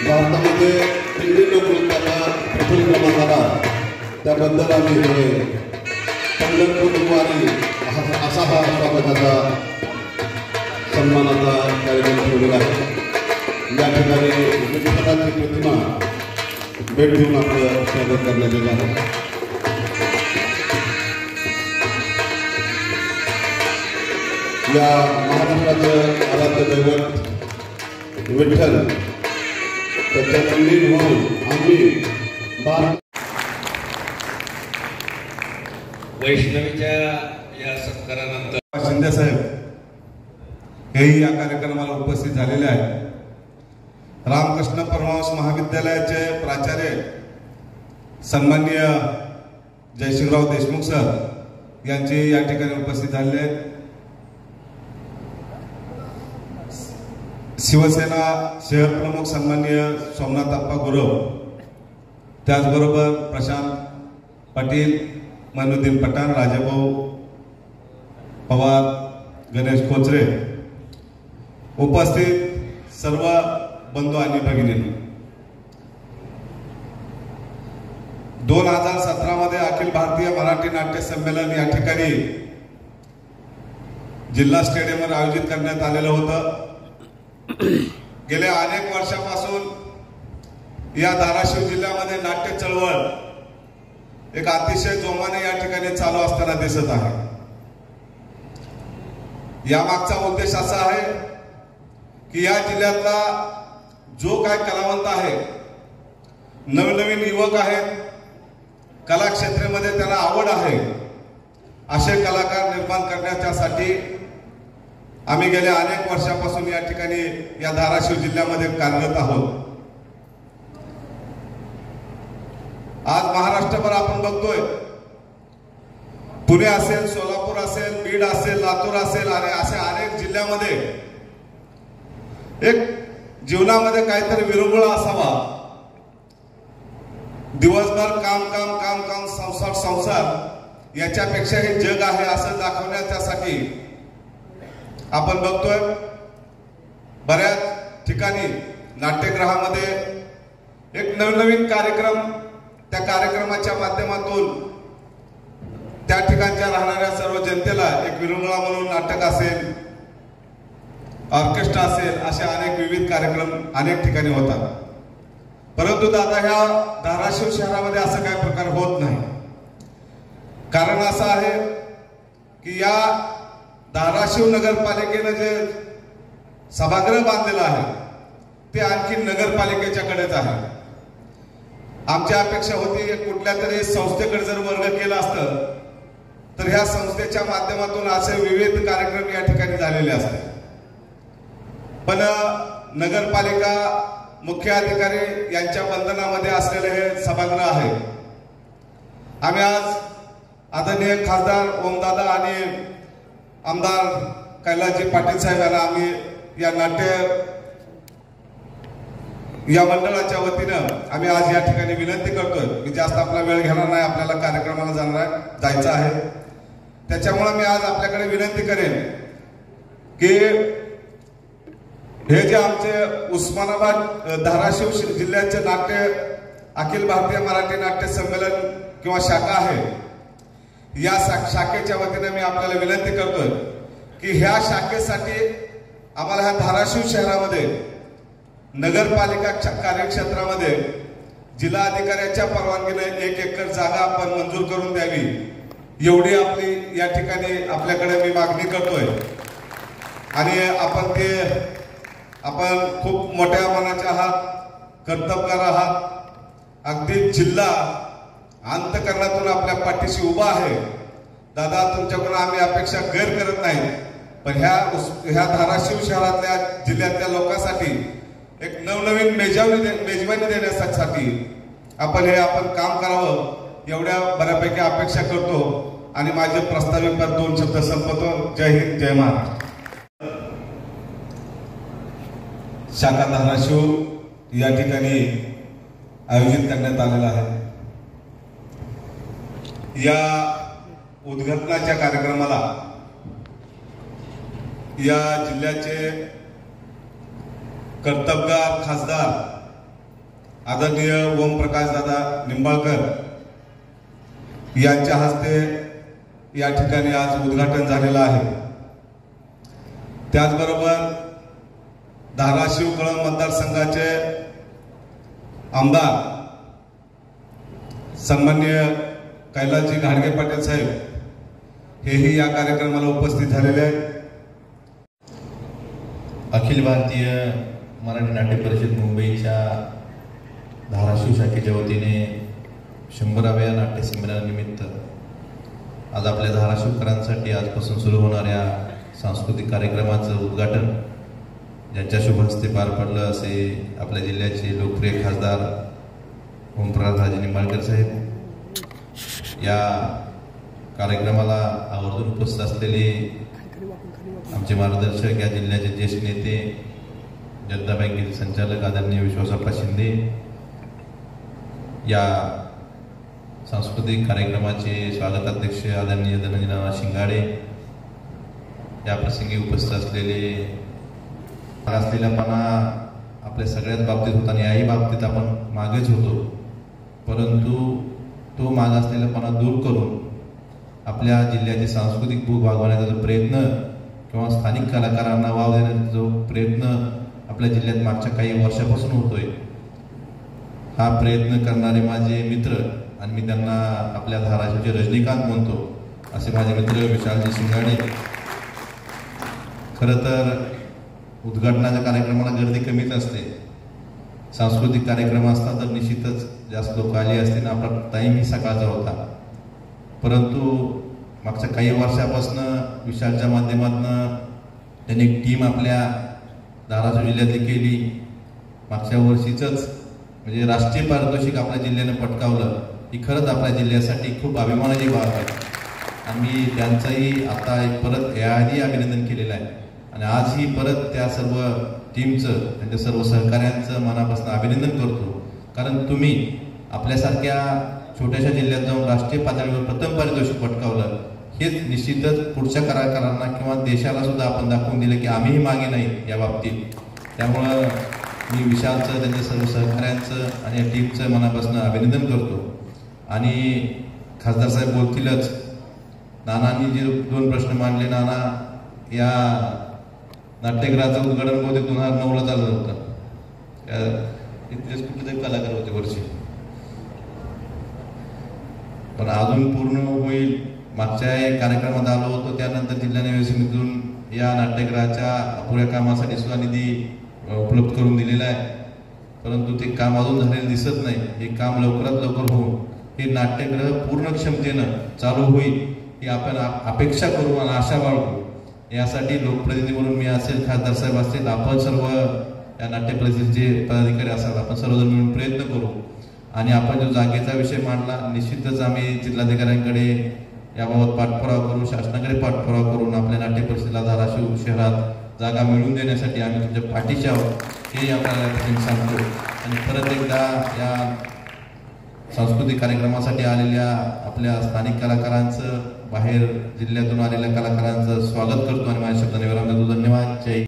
भारतामध्ये दिल्ली लोकनृत्याला प्रथम क्रमांक आला त्याबद्दल आम्ही हे पंढरपूरवारी असा हा स्वागताचा सन्मानाचा कार्यक्रम ठेवलेला आहे। या ठिकाणी विठ्ठलाची प्रतिमा भेट देऊन आपलं स्वागत करण्यात येत आहे। या महाराष्ट्राचं आराध्य दैवत विठ्ठल त्याच्या मंदिर म्हणून आम्ही वैष्णवीच्या या सत्कारानंतर शिंदे साहेब हेही या कार्यक्रमाला उपस्थित झालेले आहेत। रामकृष्ण परमहंस महाविद्यालयाचे प्राचार्य सन्माननीय जयसिंगराव देशमुख सर यांचे या ठिकाणी उपस्थित झालेले आहेत। शिवसेना शहर प्रमुख सन्माननीय सोमनाथप्पा गुरव, त्याचबरोबर प्रशांत पाटील, मनुद्दीन पठाण, राजाभाऊ पवार, गणेश कोचरे, उपस्थित सर्व बंधू आणि भगिनींनो, 2017 मध्ये अखिल भारतीय मराठी नाट्य संमेलन या ठिकाणी जिल्हा स्टेडियमवर आयोजित करण्यात आलेलं होतं। गेल्या अनेक वर्षापासून या धाराशिव जिल्ह्यामध्ये नाट्य चळवळ एक अतिशय जोमाने या ठिकाणी चालू असताना दिसत आहे। यामागचा उद्देश असा आहे की या जिल्ह्यातला जो काय कलावंत आहे, नवनवीन युवक आहेत, कला क्षेत्रामध्ये त्याला आवड आहे, असे कलाकार निर्माण करण्यासाठी आम्ही गेल्या अनेक वर्षापासून या ठिकाणी या धाराशिव जिल्ह्यामध्ये कार्यरत आहोत। आज महाराष्ट्रभर आपण बघतोय, पुणे असेल, सोलापूर असेल, बीड असेल, लातूर असेल आणि अशा अनेक जिल्ह्यामध्ये एक जीवनामध्ये काहीतरी विरंगुळा असावा, दिवसभर काम काम काम काम, संसार संसार, याच्यापेक्षा हे जग आहे असं दाखवण्यासाठी आपण बघतोय बऱ्याच ठिकाणी नाट्यगृहामध्ये एक नवनवीन कार्यक्रम, त्या कार्यक्रमाच्या माध्यमातून त्या ठिकाणच्या राहणाऱ्या सर्व जनतेला एक विरंगुळा म्हणून नाटक असेल, ऑर्केस्ट्रा असेल, असे अनेक विविध कार्यक्रम अनेक ठिकाणी होतात। परंतु दादा ह्या धाराशिव शहरामध्ये असं काही प्रकार होत नाही। कारण असं आहे की या धाराशिव नगरपालिकेने जे सभागृह बांधलेलं आहे ते आणखी नगरपालिकेच्याकडेच आहे। आमची अपेक्षा होती कुठल्या तरी संस्थेकडे जर वर्ग केला असतं तर ह्या संस्थेच्या माध्यमातून असे विविध कार्यक्रम या ठिकाणी झालेले असते, पण नगरपालिका मुख्य अधिकारी यांच्या बंधनामध्ये असलेले हे सभागृह आहे। आम्ही आज आदरणीय खासदार ओमदादा आणि आमदार कैलासजी पाटील साहेब यांना आम्ही या नाट्य या मंडळाच्या वतीनं आम्ही आज या ठिकाणी विनंती करतोय की जास्त आपला वेळ घेणार नाही, आपल्याला कार्यक्रमाला जायचं आहे, त्याच्यामुळे मी आज आपल्याकडे विनंती करेन की हे जे आमचे उस्मानाबाद धाराशिव जिल्ह्याचे नाट्य अखिल भारतीय मराठी नाट्य संमेलन किंवा शाखा आहे, या शाखेच्या वतीने मी आपल्याला विनंती करतोय की ह्या शाखेसाठी आम्हाला ह्या धाराशिव शहरामध्ये नगरपालिका कार्यक्षेत्रामध्ये जिल्हा अधिकाऱ्याच्या परवानगीने 1 एकर जागा आपण मंजूर करून द्यावी, एवढी आपली या ठिकाणी आपल्याकडे मी मागणी करतोय। आणि आपण खूप मोठ्या मनाचे आहात, कर्तबगार आहात, अगदी जिल्हा अंतकरणातून आपल्या पाठीशी उभा आहे। दादा तुमच्याकडून आम्ही अपेक्षा गैर करत नाही, पण ह्या धाराशिव शहरातल्या जिल्ह्यातल्या लोकांसाठी एक नवनवीन मेजवानी देण्यासाठी आपण काम करावं, एवढ्या बऱ्यापैकी अपेक्षा करतो आणि माझे प्रस्तावित 2 शब्द संपवतो। जय हिंद, जय महाराष्ट्र। शाखा धाराशिव या ठिकाणी आयोजित करण्यात आलेला आहे। या उद्घाटनाच्या कार्यक्रमाला या जिल्ह्याचे कर्तबगार खासदार आदरणीय ओमप्रकाश दादा निंबाळकर यांच्या हस्ते या ठिकाणी आज उद्घाटन झालेलं आहे। त्याचबरोबर धाराशिव कळंब मतदारसंघाचे आमदार सन्माननीय कैलासजी घाडगे पाटील साहेब हेही या कार्यक्रमाला उपस्थित झालेले आहेत। अखिल भारतीय मराठी नाट्य परिषद मुंबईच्या धाराशिव शाखेच्या वतीने 100व्या नाट्य संमेलनानिमित्त आज आपल्या धाराशिवकरांसाठी आजपासून सुरू होणाऱ्या सांस्कृतिक कार्यक्रमाचं उद्घाटन ज्यांच्या शुभ हस्ते पार पडलं असे आपल्या जिल्ह्याचे लोकप्रिय खासदार ओमप्रकाश निंबाळकर साहेब। या कार्यक्रमाला आवर्जून उपस्थित असलेले आमचे मार्गदर्शक या जिल्ह्याचे ज्येष्ठ नेते जनता बँकेचे संचालक आदरणीय विश्वासप्पा शिंदे, या सांस्कृतिक कार्यक्रमाचे स्वागताध्यक्ष आदरणीय धनंजय शिंगाडे, या प्रसंगी उपस्थित असलेल्यापणा आपल्या सगळ्याच बाबतीत होता आणि याही बाबतीत आपण मागेच होतो, परंतु तो माग असलेलापणा दूर करून आपल्या जिल्ह्याची सांस्कृतिक भूक भागवण्याचा जो प्रयत्न किंवा स्थानिक कलाकारांना वाव देण्याचा जो प्रयत्न आपल्या जिल्ह्यात मागच्या काही वर्षापासून होतोय, हा प्रयत्न करणारे माझे मित्र आणि मी त्यांना आपल्या धाराशिवचे रजनीकांत म्हणतो असे माझे मित्र विशालजी शिंगाडे। खरं तर उद्घाटनाच्या कार्यक्रमाला गर्दी कमीच असते, सांस्कृतिक कार्यक्रम असतात तर निश्चितच जास्त लोक आली असते ना, आपला टाईमही सकाळचा होता, परंतु मागच्या काही वर्षापासून विशालच्या माध्यमातून त्यांनी एक टीम आपल्या धाराशिव जिल्ह्यातली केली। मागच्या वर्षीच म्हणजे राष्ट्रीय पारितोषिक आपल्या जिल्ह्याने पटकावलं, ही खरंच आपल्या जिल्ह्यासाठी खूप अभिमानाची बाब आहे। आम्ही त्यांचंही आता परत याआधी अभिनंदन केलेलं आहे आणि आजही परत त्या सर्व टीमचं त्यांच्या सर्व सहकाऱ्यांचं मनापासून अभिनंदन करतो, कारण तुम्ही आपल्यासारख्या छोट्याशा जिल्ह्यात जाऊन राष्ट्रीय पातळीवर प्रथम पारितोषिक पटकावलं, हेच निश्चितच पुढच्या कलाकारांना किंवा देशाला सुद्धा आपण दाखवून दिलं की आम्हीही मागे नाही या बाबतीत। त्यामुळं मी विशालचं, त्यांच्या सर्व सहकाऱ्यांचं आणि या टीमचं मनापासून अभिनंदन करतो। आणि खासदार साहेब बोलतीलच, नानांनी जे 2 प्रश्न मांडले, नाना या नाट्यगृहाचं उद्घाटन बहुतेक 2009ला झालं होतं, इथलेच कुठेतरी कलाकार होते वर्षी, पण अजून पूर्ण होईल। मागच्या कार्यक्रमात आलो होतो त्यानंतर जिल्हा न्याय समितीतून या नाट्यगृहाच्या अपुऱ्या कामासाठी सुद्धा निधी उपलब्ध करून दिलेला आहे, परंतु ते काम अजून झालेलं दिसत नाही। हे काम लवकरात लवकर होऊन हे नाट्यगृह पूर्ण क्षमतेनं चालू होईल ही आपण अपेक्षा करू आणि आशा बाळगू। यासाठी लोकप्रतिनिधी म्हणून मी असेल, खासदार साहेब असतील, आपण सर्व या नाट्य परिषदेचे पदाधिकारी असाल, आपण सर्वजण मिळून प्रयत्न करू। आणि आपण जो जागेचा विषय मांडला, निश्चितच आम्ही जिल्हाधिकाऱ्यांकडे याबाबत पाठपुरावा करू, शासनाकडे पाठपुरावा करून आपल्या नाट्य परिषदेला धाराशिव शहरात जागा मिळवून देण्यासाठी आम्ही तुमच्या पाठीशी आहोत हे आपल्याला सांगतो। आणि परत एकदा या सांस्कृतिक कार्यक्रमासाठी आलेल्या आपल्या स्थानिक कलाकारांचं, बाहेर जिल्ह्यातून आलेल्या कलाकारांचं स्वागत करतो आणि माझ्या शब्दाने विराम देतो। धन्यवाद। जय